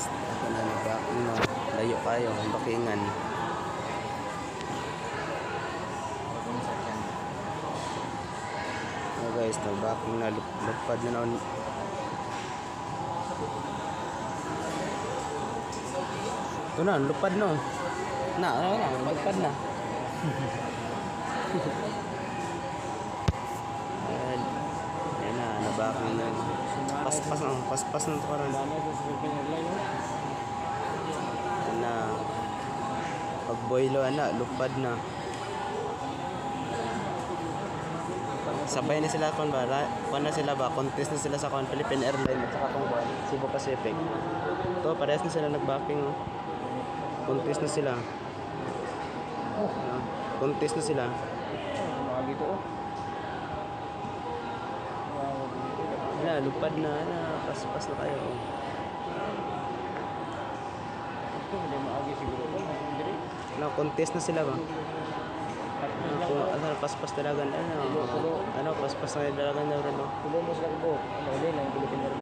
Ito na nag-backing na. Layo kayo, ang bakingan. Guys, nag-backing na. Lupad na naman. Ito na, lupad no. Lupad na. Ayan na, nabacking na. Paspas na ito karoon. Ayan na. Pag-boilo na, lupad na. Sabay na sila kung ba, na sila ba, contest na sila sa Philippine Airlines at saka kung ba, Cebu Pacific. Ito, parehas na sila nag-backing. Contest na sila. Contest na sila. Wala, lupad na, paspas na kayo. Wala, contest na sila ba? Paspas talaga. Paspas na talaga na rin.